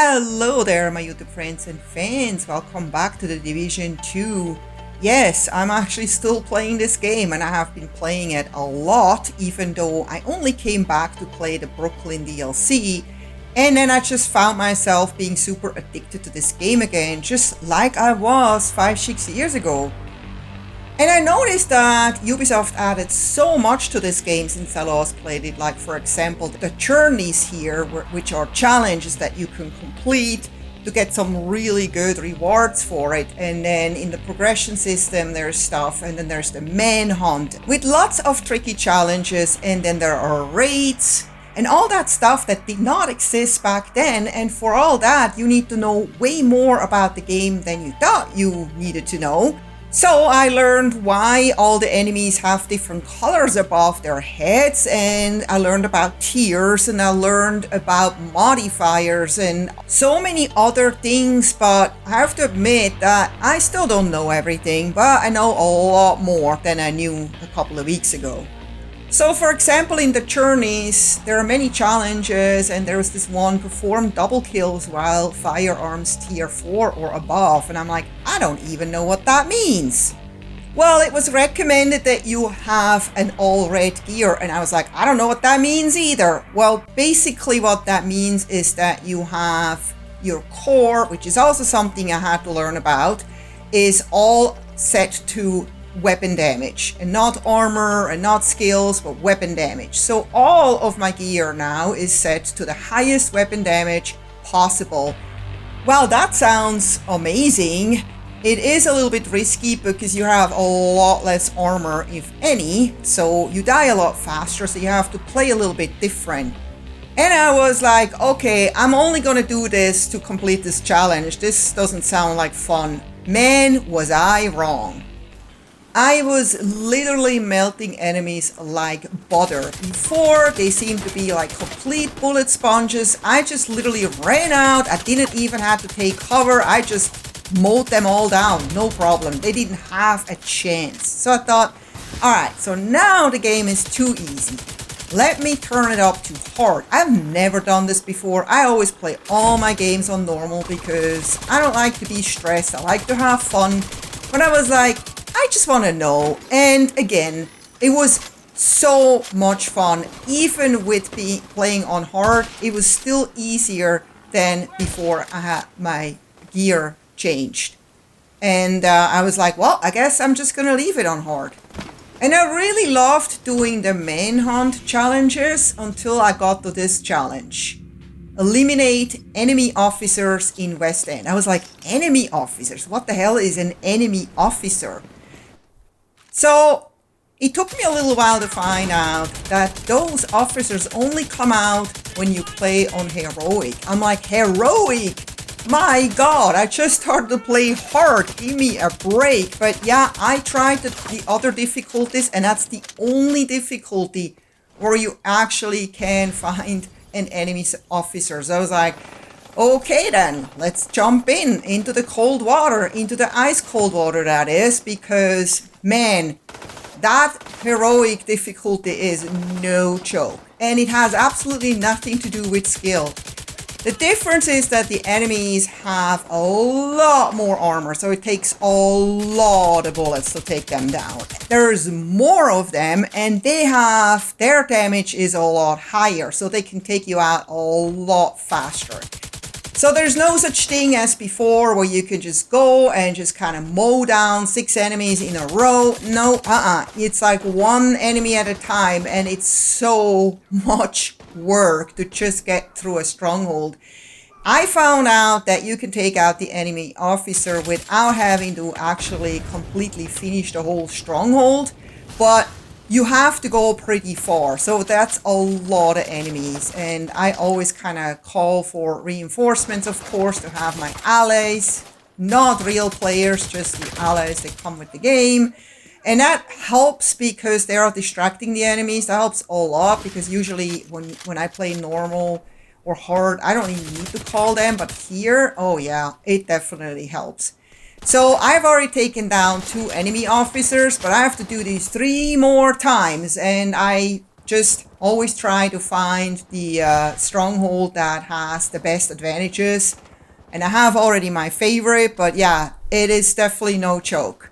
Hello there, my YouTube friends and fans. Welcome back to the Division 2. Yes, I'm actually still playing this game and I have been playing it a lot, even though I only came back to play the Brooklyn DLC. And then I just found myself being super addicted to this game again, just like I was 5-6 years ago. And I noticed that Ubisoft added so much to this game since I last played it. Like, for example, the journeys here, which are challenges that you can complete to get some really good rewards for it. And then in the progression system, there's stuff. And then there's the Manhunt with lots of tricky challenges. And then there are raids and all that stuff that did not exist back then. And for all that, you need to know way more about the game than you thought you needed to know. So I learned why all the enemies have different colors above their heads, and I learned about tiers, and I learned about modifiers and so many other things, but I have to admit that I still don't know everything, but I know a lot more than I knew a couple of weeks ago. So for example, in the journeys, there are many challenges, and there's this one: perform double kills while firearms tier 4 or above. And I'm like, I don't even know what that means. Well, it was recommended that you have an all red gear, and I was like, I don't know what that means either. Well, basically what that means is that you have your core, which is also something I had to learn about, is all set to weapon damage, and not armor and not skills, but weapon damage. So all of my gear now is set to the highest weapon damage possible. Well, that sounds amazing. It is a little bit risky because you have a lot less armor, if any, so you die a lot faster, so you have to play a little bit different. And I was like, okay, I'm only gonna do this to complete this challenge. This doesn't sound like fun. Man, was I wrong. I was literally melting enemies like butter. Before, they seemed to be like complete bullet sponges. I just literally ran out. I didn't even have to take cover. I just mowed them all down, no problem. They didn't have a chance. So I thought, all right, so now the game is too easy. Let me turn it up to hard. I've never done this before. I always play all my games on normal because I don't like to be stressed. I like to have fun. But I was like, I just want to know. And again, it was so much fun. Even with playing on hard, it was still easier than before I had my gear changed. And I was like, well, I guess I'm just going to leave it on hard. And I really loved doing the Manhunt challenges until I got to this challenge. Eliminate enemy officers in West End. I was like, enemy officers? What the hell is an enemy officer? So it took me a little while to find out that those officers only come out when you play on heroic. I'm like, heroic? My God, I just started to play hard. Give me a break. But yeah, I tried the other difficulties, and that's the only difficulty where you actually can find an enemy officer. So I was like, okay then, let's jump into the cold water, into the ice cold water that is, because man, that heroic difficulty is no joke. And it has absolutely nothing to do with skill. The difference is that the enemies have a lot more armor, so it takes a lot of bullets to take them down. There's more of them, and their damage is a lot higher, so they can take you out a lot faster. So there's no such thing as before where you can just go and just kind of mow down 6 enemies in a row. No, it's like one enemy at a time, and it's so much work to just get through a stronghold. I found out that you can take out the enemy officer without having to actually completely finish the whole stronghold, but you have to go pretty far, so that's a lot of enemies. And I always kind of call for reinforcements, of course, to have my allies, not real players, just the allies that come with the game. And that helps because they are distracting the enemies. That helps a lot because usually when I play normal or hard, I don't even need to call them, but here, oh yeah, it definitely helps. So I've already taken down 2 enemy officers, but I have to do these 3 more times, and I Just always try to find the stronghold that has the best advantages. And I have already my favorite, but yeah, it is definitely no joke.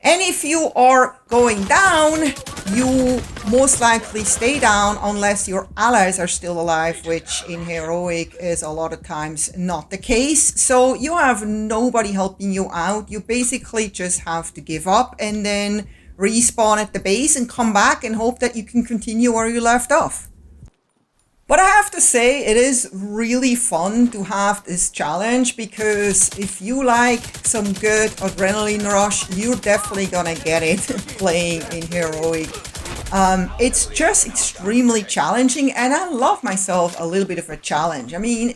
And if you are going down, you most likely stay down unless your allies are still alive, which in heroic is a lot of times not the case. So you have nobody helping you out. You basically just have to give up and then respawn at the base and come back and hope that you can continue where you left off. But I have to say, it is really fun to have this challenge, because if you like some good adrenaline rush, you're definitely gonna get it playing in heroic. It's just extremely challenging, and I love myself a little bit of a challenge. I mean,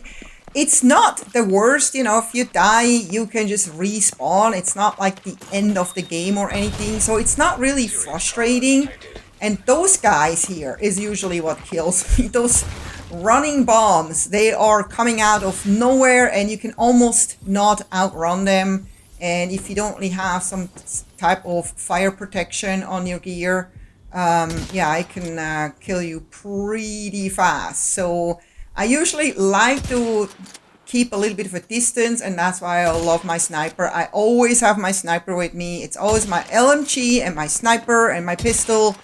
it's not the worst, you know, if you die, you can just respawn. It's not like the end of the game or anything, so it's not really frustrating. And those guys here is usually what kills me. Those running bombs, they are coming out of nowhere and you can almost not outrun them. And if you don't really have some type of fire protection on your gear, yeah, it can kill you pretty fast. So I usually like to keep a little bit of a distance, and that's why I love my sniper. I always have my sniper with me. It's always my LMG and my sniper and my pistol.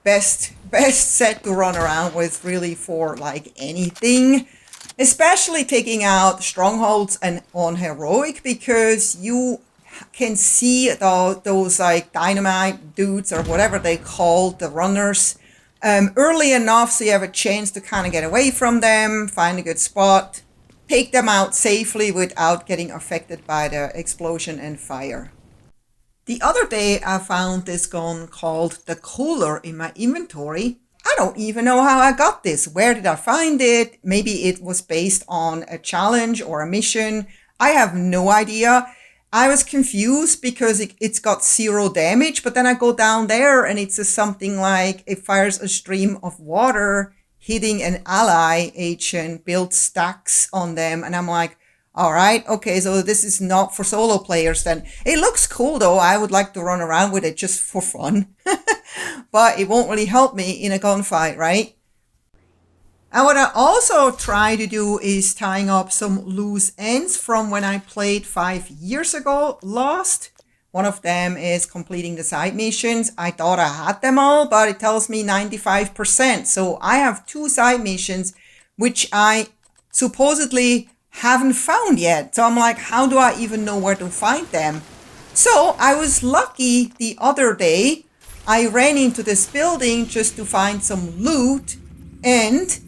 Best set to run around with, really, for like anything, especially taking out strongholds and on heroic, because you can see those like dynamite dudes or whatever they call the runners early enough, so you have a chance to kind of get away from them, find a good spot, take them out safely without getting affected by the explosion and fire. The other day I found this gun called the Cooler in my inventory. I don't even know how I got this. Where did I find it? Maybe it was based on a challenge or a mission. I have no idea. I was confused because it's got 0 damage, but then I go down there and it says something like it fires a stream of water hitting an ally agent, builds stacks on them, and I'm like, all right, okay, so this is not for solo players then. It looks cool though. I would like to run around with it just for fun. But it won't really help me in a gunfight, right? And what I also try to do is tying up some loose ends from when I played 5 years ago Lost. One of them is completing the side missions. I thought I had them all, but it tells me 95%. So I have 2 side missions, which I supposedly haven't found yet. So I'm like, how do I even know where to find them? So I was lucky the other day. I ran into this building just to find some loot, and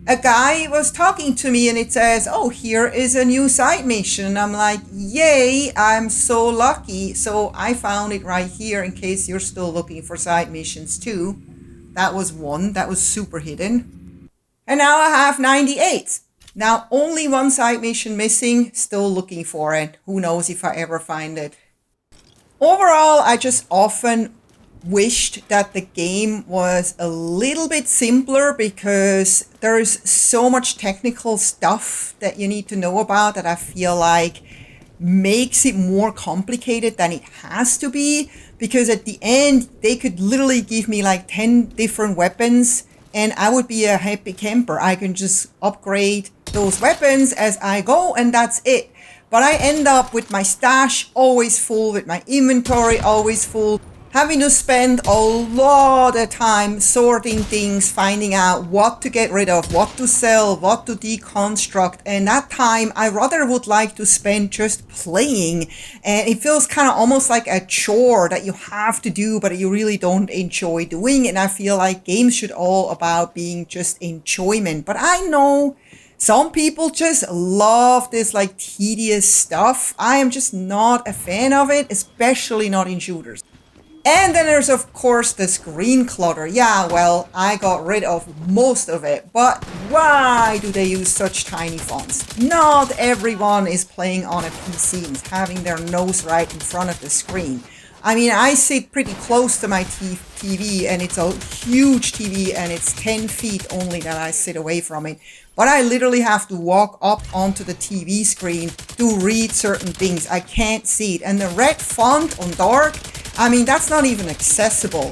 a guy was talking to me and it says, oh, here is a new side mission. I'm like, yay, I'm so lucky. So I found it right here in case you're still looking for side missions too. That was one that was super hidden. And now I have 98. Now only 1 side mission missing, still looking for it. Who knows if I ever find it. Overall, I just often wished that the game was a little bit simpler, because there's so much technical stuff that you need to know about that I feel like makes it more complicated than it has to be. Because at the end, they could literally give me like 10 different weapons and I would be a happy camper. I can just upgrade those weapons as I go and that's it. But I end up with my stash always full, with my inventory always full, having to spend a lot of time sorting things, finding out what to get rid of, what to sell, what to deconstruct. And that time I rather would like to spend just playing. And it feels kind of almost like a chore that you have to do, but you really don't enjoy doing. And I feel like games should all about being just enjoyment. But I know some people just love this like tedious stuff. I am just not a fan of it, especially not in shooters. And then there's of course the screen clutter. Yeah, well, I got rid of most of it, but why do they use such tiny fonts? Not everyone is playing on a PC and having their nose right in front of the screen. I mean, I sit pretty close to my TV and it's a huge TV and it's 10 feet only that I sit away from it. But I literally have to walk up onto the TV screen to read certain things. I can't see it. And the red font on dark, I mean, that's not even accessible.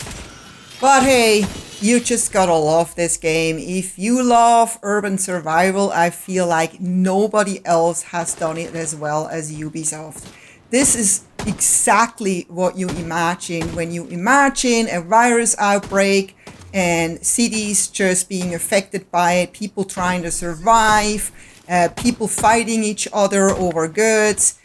But hey, you just gotta love this game. If you love urban survival, I feel like nobody else has done it as well as Ubisoft. This is exactly what you imagine when you imagine a virus outbreak and cities just being affected by it, people trying to survive, people fighting each other over goods.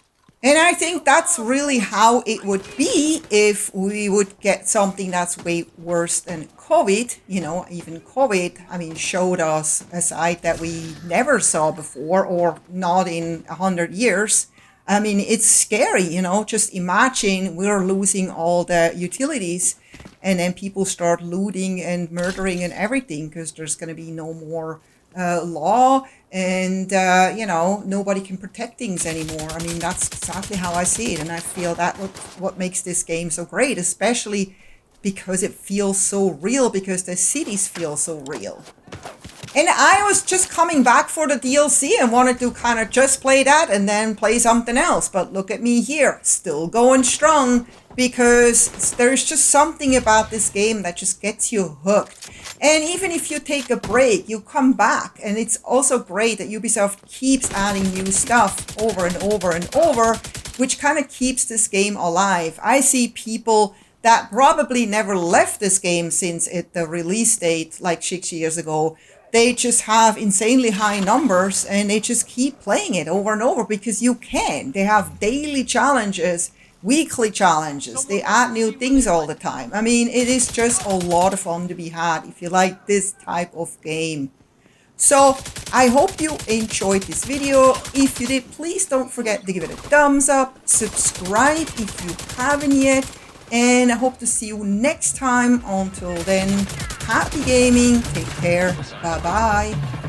And I think that's really how it would be if we would get something that's way worse than COVID. You know, even COVID, I mean, showed us a side that we never saw before or not in 100 years. I mean, it's scary, you know, just imagine we're losing all the utilities and then people start looting and murdering and everything because there's going to be no more law and you know, nobody can protect things anymore. I mean, that's exactly how I see it, and I feel that what makes this game so great, especially because it feels so real, because the cities feel so real. And I was just coming back for the DLC and wanted to kind of just play that and then play something else. But look at me here, still going strong, because there's just something about this game that just gets you hooked. And even if you take a break, you come back. And it's also great that Ubisoft keeps adding new stuff over and over and over, which kind of keeps this game alive. I see people that probably never left this game since the release date, like 6 years ago. They just have insanely high numbers and they just keep playing it over and over because you can. They have daily challenges, weekly challenges. They add new things all the time. I mean, it is just a lot of fun to be had if you like this type of game. So I hope you enjoyed this video. If you did, please don't forget to give it a thumbs up, subscribe if you haven't yet, and I hope to see you next time. Until then, happy gaming, take care, bye bye.